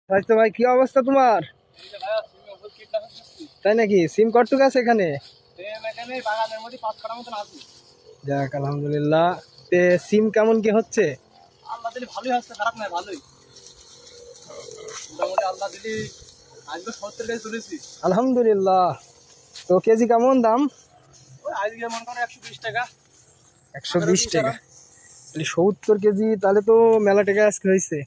তো ভাই কি অবস্থা তোমার? তাই নাকি? সিম কটুক আছে এখানে? যাক আলহামদুলিল্লাহ। তে সিম কেমন কি হচ্ছে? ভালোই হচ্ছে, খারাপ নয়, ভালোই মোটামুটি। আল্লাহ দিদি আজকে 70 কেজি তুলেছি। আলহামদুলিল্লাহ। তো কেজি কেমন দাম? ওই আজকে মনে করো 120 টাকা। 120 টাকা? 70 কেজি, তাহলে তো মেলা টাকা আজকে হয়েছে।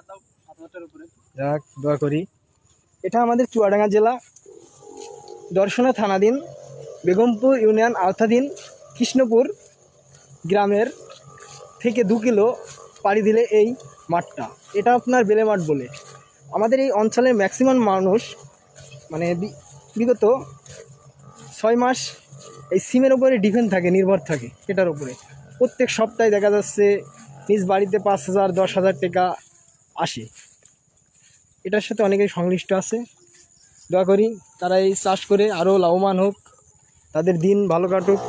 তাও 7,000 উপরে। যাক দোয়া করি। এটা আমাদের চুয়াডাঙ্গা জেলা, দর্শনা থানাধীন, বেগমপুর ইউনিয়ন আওতাধীন কৃষ্ণপুর গ্রামের থেকে 2 কিলো পাড়ি দিলে এই মাঠটা। এটা আপনার বেলে মাঠ বলে। আমাদের এই অঞ্চলের ম্যাক্সিমাম মানুষ মানে বিগত 6 মাস এই সিমের উপরে ডিপেন্ড থাকে, নির্ভর থাকে এটার উপরে। প্রত্যেক সপ্তাহে দেখা যাচ্ছে নিজ বাড়িতে 5,000 10,000 টাকা আসে। এটার সাথে অনেকেই সংশ্লিষ্ট আছে। দোয়া করি তারা এই চাষ করে আরও লাভবান হোক, তাদের দিন ভালো কাটুক।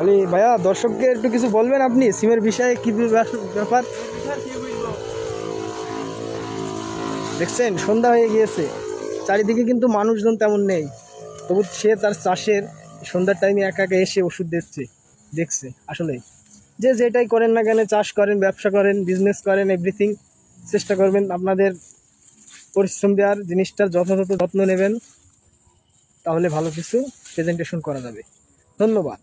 আরে ভাইয়া, দর্শককে একটু কিছু বলবেন আপনি সিমের বিষয়ে? কি ব্যাপার দেখছেন? সন্ধ্যা হয়ে গিয়েছে, চারিদিকে কিন্তু মানুষজন তেমন নেই, তবু সে তার চাষের সন্ধ্যার টাইমে একা একা এসে ওষুধ দেখছে। আসলে যে যেটাই করেন না কেন, চাষ করেন, ব্যবসা করেন, বিজনেস করেন, এভরিথিং চেষ্টা করবেন আপনাদের পরিশ্রম দেওয়ার, জিনিসটার যথাযথ যত্ন নেবেন, তাহলে ভালো কিছু প্রেজেন্টেশন করা যাবে। ধন্যবাদ।